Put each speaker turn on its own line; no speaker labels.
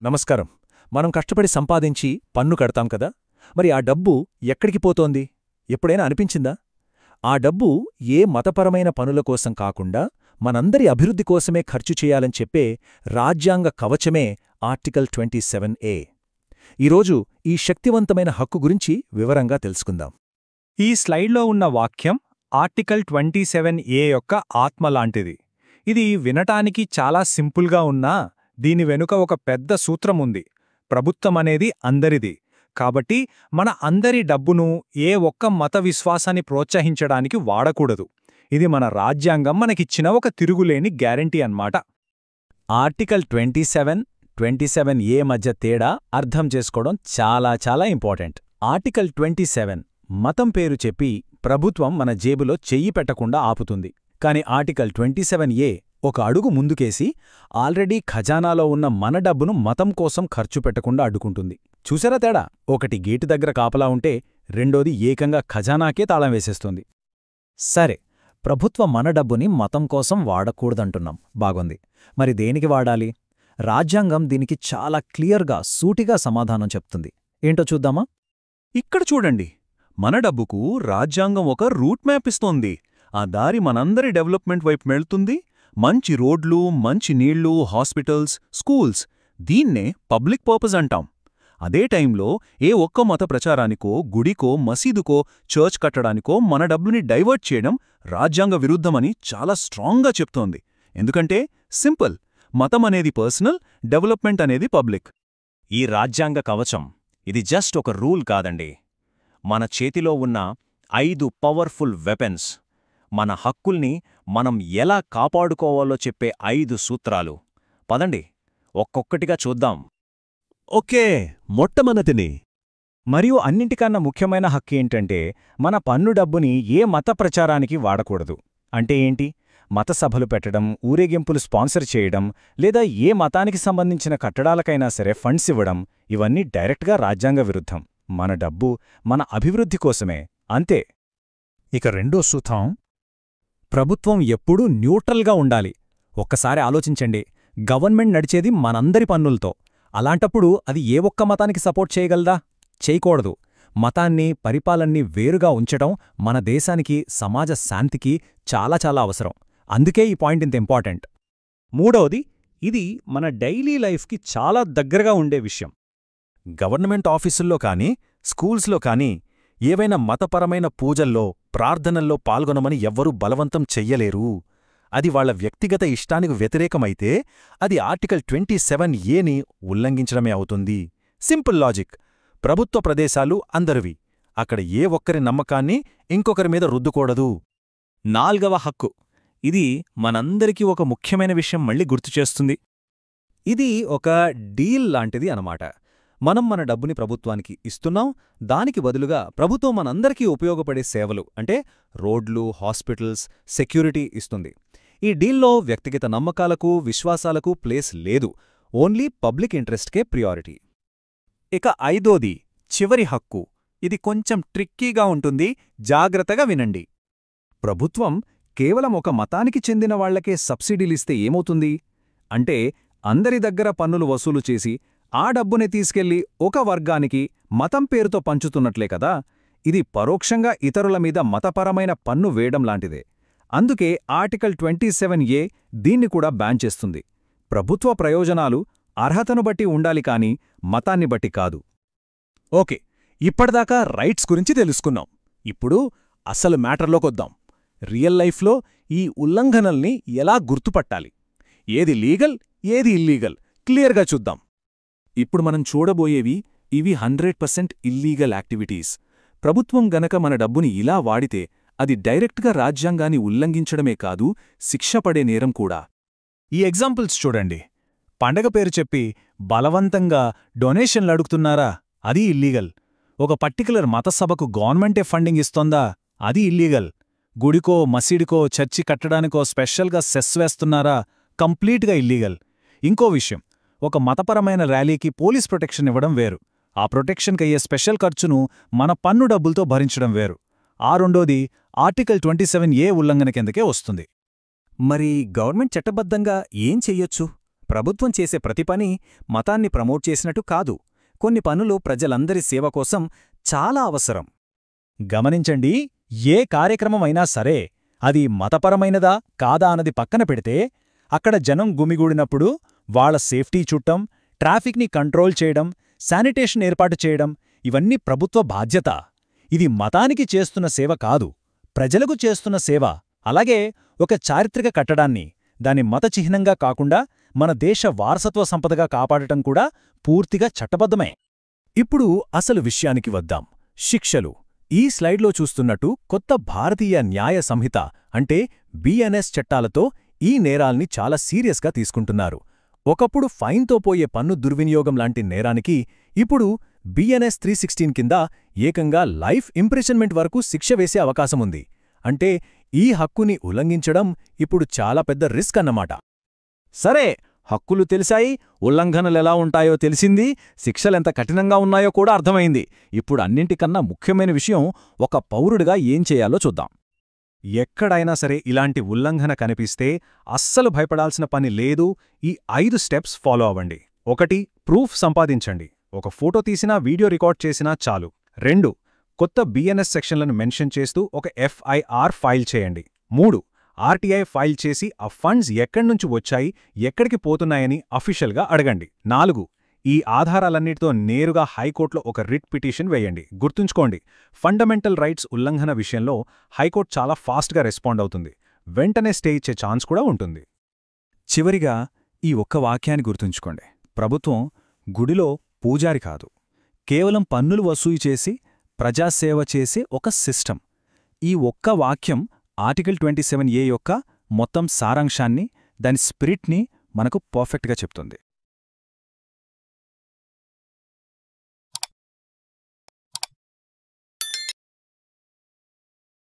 నమస్కారం. మనం కష్టపడి సంపాదించి పన్ను కడతాం కదా, మరి ఆ డబ్బు ఎక్కడికి పోతోంది? ఎప్పుడైనా అనిపించిందా? ఆ డబ్బు ఏ మతపరమైన పనుల కోసం కాకుండా మనందరి అభివృద్ధి కోసమే ఖర్చు చేయాలని చెప్పే రాజ్యాంగ కవచమే ఆర్టికల్ 27A. ఈరోజు ఈ శక్తివంతమైన హక్కు గురించి వివరంగా తెలుసుకుందాం.
ఈ స్లైడ్లో ఉన్న వాక్యం ఆర్టికల్ 27A యొక్క ఆత్మ లాంటిది. ఇది వినటానికి చాలా సింపుల్గా ఉన్నా దీని వెనుక ఒక పెద్ద సూత్రముంది. ప్రభుత్వమనేది అందరిది. కాబట్టి మన అందరి డబ్బును ఏ ఒక్క మత విశ్వాసాన్ని ప్రోత్సహించడానికి వాడకూడదు. ఇది మన రాజ్యాంగం మనకిచ్చిన ఒక తిరుగులేని గ్యారంటీ అన్నమాట.
ఆర్టికల్ 27A మధ్య తేడా అర్థం చేసుకోవడం చాలా ఇంపార్టెంట్. ఆర్టికల్ 27 మతం పేరు చెప్పి ప్రభుత్వం మన జేబులో చెయ్యి పెట్టకుండా ఆపుతుంది. కాని ఆర్టికల్ 27A ఒక అడుగు ముందుకేసి ఆల్రెడీ ఖజానాలో ఉన్న మన డబ్బును మతం కోసం ఖర్చు పెట్టకుండా అడ్డుకుంటుంది. చూసారా తేడా? ఒకటి గేటు దగ్గర కాపలా ఉంటే రెండోది ఏకంగా ఖజానాకే తాళం వేసేస్తుంది. సరే, ప్రభుత్వం మన డబ్బుని మతం కోసం వాడకూడదంటున్నాం, బాగుంది. మరి దేనికి వాడాలి? రాజ్యాంగం దీనికి చాలా క్లియర్గా సూటిగా సమాధానం చెప్తుంది. ఏంటో చూద్దామా?
ఇక్కడ చూడండి, మన డబ్బుకు రాజ్యాంగం ఒక రూట్ మ్యాప్ ఇస్తోంది. ఆ దారి మనందరి డెవలప్మెంట్ వైపు వెళ్తుంది. మంచి రోడ్లు, మంచి నీళ్లు, హాస్పిటల్స్, స్కూల్స్, దీన్నే పబ్లిక్ పర్పస్ అంటాం. అదే టైంలో ఏ ఒక్క మత ప్రచారానికో, గుడికో, మసీదుకో, చర్చ్ కట్టడానికో మన డబ్బుని డైవర్ట్ చేయడం రాజ్యాంగ విరుద్ధమని చాలా స్ట్రాంగ్గా చెప్తోంది. ఎందుకంటే సింపుల్, మతం అనేది పర్సనల్, డెవలప్మెంట్ అనేది పబ్లిక్.
ఈ రాజ్యాంగ కవచం ఇది జస్ట్ ఒక రూల్ కాదండి. మన చేతిలో ఉన్న 5 పవర్ఫుల్ వెపన్స్, మన హక్కుల్ని మనం ఎలా కాపాడుకోవాలో చెప్పే 5 సూత్రాలు. పదండి, ఒక్కొక్కటిగా చూద్దాం.
ఓకే, మొట్టమొదటిని
మరియు అన్నింటికన్నా ముఖ్యమైన హక్కు ఏంటంటే మన పన్ను డబ్బుని ఏ మత ప్రచారానికి వాడకూడదు. అంటే ఏంటి? మత సభలు పెట్టడం, ఊరేగింపులు స్పాన్సర్ చేయడం, లేదా ఏ మతానికి సంబంధించిన కట్టడాలకైనా సరే ఫండ్స్ ఇవ్వడం, ఇవన్నీ డైరెక్ట్గా రాజ్యాంగ విరుద్ధం. మన డబ్బు మన అభివృద్ధి కోసమే, అంతే.
ఇక రెండో సూత్రం, ప్రభుత్వం ఎప్పుడూ న్యూట్రల్గా ఉండాలి. ఒక్కసారి ఆలోచించండి, గవర్నమెంట్ నడిచేది మనందరి పన్నులతో. అలాంటప్పుడు అది ఏ ఒక్క మతానికి సపోర్ట్ చేయగలదా? చేయకూడదు. మతాన్ని, పరిపాలన్ని వేరుగా ఉంచడం మన దేశానికి, సమాజ శాంతికి చాలా అవసరం. అందుకే ఈ పాయింట్ ఇంత ఇంపార్టెంట్.
మూడవది, ఇది మన డైలీ లైఫ్కి చాలా దగ్గరగా ఉండే విషయం.
గవర్నమెంట్ ఆఫీసుల్లో కానీ, స్కూల్స్లో కానీ ఏవైనా మతపరమైన పూజల్లో, ప్రార్థనల్లో పాల్గొనమని ఎవ్వరూ బలవంతం చెయ్యలేరు. అది వాళ్ల వ్యక్తిగత ఇష్టానికి వ్యతిరేకమైతే అది ఆర్టికల్ 27Aని ఉల్లంఘించడమే అవుతుంది. Simple logic. ప్రభుత్వ ప్రదేశాలు అందరివి. అక్కడ ఏ ఒక్కరి నమ్మకాన్ని ఇంకొకరి మీద రుద్దుకూడదు.
4వ హక్కు, ఇది మనందరికీ ఒక ముఖ్యమైన విషయం మళ్ళీ గుర్తుచేస్తుంది.
ఇది ఒక డీల్ లాంటిది అనమాట. మనం మన డబ్బుని ప్రభుత్వానికి ఇస్తున్నాం, దానికి బదులుగా ప్రభుత్వం మనందరికీ ఉపయోగపడే సేవలు అంటే రోడ్లు, హాస్పిటల్స్, సెక్యూరిటీ ఇస్తుంది. ఈ డీల్లో వ్యక్తిగత నమ్మకాలకు, విశ్వాసాలకు ప్లేస్ లేదు. ఓన్లీ పబ్లిక్ ఇంట్రెస్ట్కే ప్రియారిటీ.
ఇక 5వది, చివరి హక్కు. ఇది కొంచెం ట్రిక్కీగా ఉంటుంది, జాగ్రత్తగా వినండి. ప్రభుత్వం కేవలం ఒక మతానికి చెందిన వాళ్లకే సబ్సిడీలిస్తే ఏమవుతుంది? అంటే అందరి దగ్గర పన్నులు వసూలు చేసి ఆ డబ్బుని తీసుకెళ్లి ఒక వర్గానికి మతం పేరుతో పంచుతున్నట్లే కదా. ఇది పరోక్షంగా ఇతరుల మీద మతపరమైన పన్ను వేయడం లాంటిదే. అందుకే ఆర్టికల్ 27A దీన్ని కూడా బ్యాన్ చేస్తుంది. ప్రభుత్వ ప్రయోజనాలు అర్హతను బట్టి ఉండాలి కాని మతాన్ని బట్టి కాదు.
ఓకే, ఇప్పటిదాకా రైట్స్ గురించి తెలుసుకున్నాం. ఇప్పుడు అసలు మ్యాటర్లోకొద్దాం. రియల్ లైఫ్లో ఈ ఉల్లంఘనల్ని ఎలా గుర్తుపట్టాలి? ఏది లీగల్, ఏది ఇల్లీగల్ క్లియర్గా చూద్దాం. ఇప్పుడు మనం చూడబోయేవి ఇవి 100% ఇల్లీగల్ యాక్టివిటీస్. ప్రభుత్వం గనక మన డబ్బుని ఇలా వాడితే అది డైరెక్ట్గా రాజ్యాంగాన్ని ఉల్లంఘించడమే కాదు, శిక్ష పడే నేరం కూడా.
ఈ ఎగ్జాంపుల్స్ చూడండి. పండగ పేరు చెప్పి బలవంతంగా డొనేషన్లు అడుగుతున్నారా? అది ఇల్లీగల్. ఒక పర్టికులర్ మతసభకు గవర్నమెంటే ఫండింగ్ ఇస్తోందా? అది ఇల్లీగల్. గుడికో, మసీడికో, చర్చి కట్టడానికో స్పెషల్గా సెస్ వేస్తున్నారా? కంప్లీట్గా ఇల్లీగల్. ఇంకో విషయం, ఒక మతపరమైన ర్యాలీకి పోలీస్ ప్రొటెక్షన్ ఇవ్వడం వేరు. ఆ ప్రొటెక్షన్కయ్యే స్పెషల్ ఖర్చును మన పన్ను డబ్బులతో భరించడం వేరు. ఆ రెండోది ఆర్టికల్ 27A ఉల్లంఘన కిందకే వస్తుంది.
మరి గవర్నమెంట్ చట్టబద్ధంగా ఏం చెయ్యొచ్చు?
ప్రభుత్వం చేసే ప్రతి పని మతాన్ని ప్రమోట్ చేసినట్టు కాదు. కొన్ని పనులు ప్రజలందరి సేవ కోసం చాలా అవసరం.
గమనించండి, ఏ కార్యక్రమమైనా సరే అది మతపరమైనదా కాదా అన్నది పక్కన పెడితే, అక్కడ జనం గుమిగూడినప్పుడు వాళ్ళ సేఫ్టీ చూడటం, ట్రాఫిక్ని కంట్రోల్ చేయడం, శానిటేషన్ ఏర్పాటు చేయడం ఇవన్నీ ప్రభుత్వ బాధ్యత. ఇది మతానికి చేస్తున్న సేవ కాదు, ప్రజలకు చేస్తున్న సేవ. అలాగే ఒక చారిత్రక కట్టడాన్ని దాని మత చిహ్నంగా కాకుండా మన దేశ వారసత్వ సంపదగా కాపాడటం కూడా పూర్తిగా చట్టబద్ధమే. ఇప్పుడు అసలు విషయానికి వద్దాం. శిక్షలు. ఈ స్లైడ్లో చూస్తున్నట్టు కొత్త భారతీయ న్యాయ సంహిత అంటే బిఎన్ఎస్ చట్టాలతో ఈ నేరాల్ని చాలా సీరియస్గా తీసుకుంటున్నారు. ఒకప్పుడు ఫైన్తో పోయే పన్ను దుర్వినియోగం లాంటి నేరానికి ఇప్పుడు బిఎన్ఎస్ 316 కింద ఏకంగా లైఫ్ ఇంప్రిజన్మెంట్ వరకు శిక్ష వేసే అవకాశముంది. అంటే ఈ హక్కుని ఉల్లంఘించడం ఇప్పుడు చాలా పెద్ద రిస్క్ అన్నమాట. సరే, హక్కులు తెలిసాయి, ఉల్లంఘనలెలా ఉంటాయో తెలిసింది, శిక్షలెంత కఠినంగా ఉన్నాయో కూడా అర్థమైంది. ఇప్పుడు అన్నింటికన్నా ముఖ్యమైన విషయం, ఒక పౌరుడిగా ఏం చేయాలో చూద్దాం.
ఎక్కడైనా సరే ఇలాంటి ఉల్లంఘన కనిపిస్తే అస్సలు భయపడాల్సిన పని లేదు. ఈ 5 స్టెప్స్ ఫాలో అవ్వండి. 1. ప్రూఫ్ సంపాదించండి. ఒక ఫోటో తీసినా వీడియో రికార్డ్ చేసినా చాలు. 2. కొత్త బిఎన్ఎస్ సెక్షన్లను మెన్షన్ చేస్తూ ఒక ఎఫ్ఐఆర్ ఫైల్ చేయండి. 3. ఆర్టీఐ ఫైల్ చేసి ఆ ఫండ్స్ ఎక్కడ్నుంచి వచ్చాయి, ఎక్కడికి పోతున్నాయని అఫీషియల్గా అడగండి. 4. ఈ ఆధారాలన్నిటితో నేరుగా హైకోర్టులో ఒక రిట్ పిటిషన్ వేయండి. గుర్తుంచుకోండి, ఫండమెంటల్ రైట్స్ ఉల్లంఘన విషయంలో హైకోర్టు చాలా ఫాస్ట్గా రెస్పాండ్ అవుతుంది. వెంటనే స్టే ఇచ్చే ఛాన్స్ కూడా ఉంటుంది. చివరిగా ఈ ఒక్క వాక్యాన్ని గుర్తుంచుకోండి. ప్రభుత్వం గుడిలో పూజారి కాదు, కేవలం పన్నులు వసూలు చేసి ప్రజాసేవ చేసే ఒక సిస్టమ్. ఈ ఒక్క వాక్యం ఆర్టికల్ 27A యొక్క మొత్తం సారాంశాన్ని, దాని స్పిరిట్ని మనకు పర్ఫెక్ట్గా చెప్తుంది.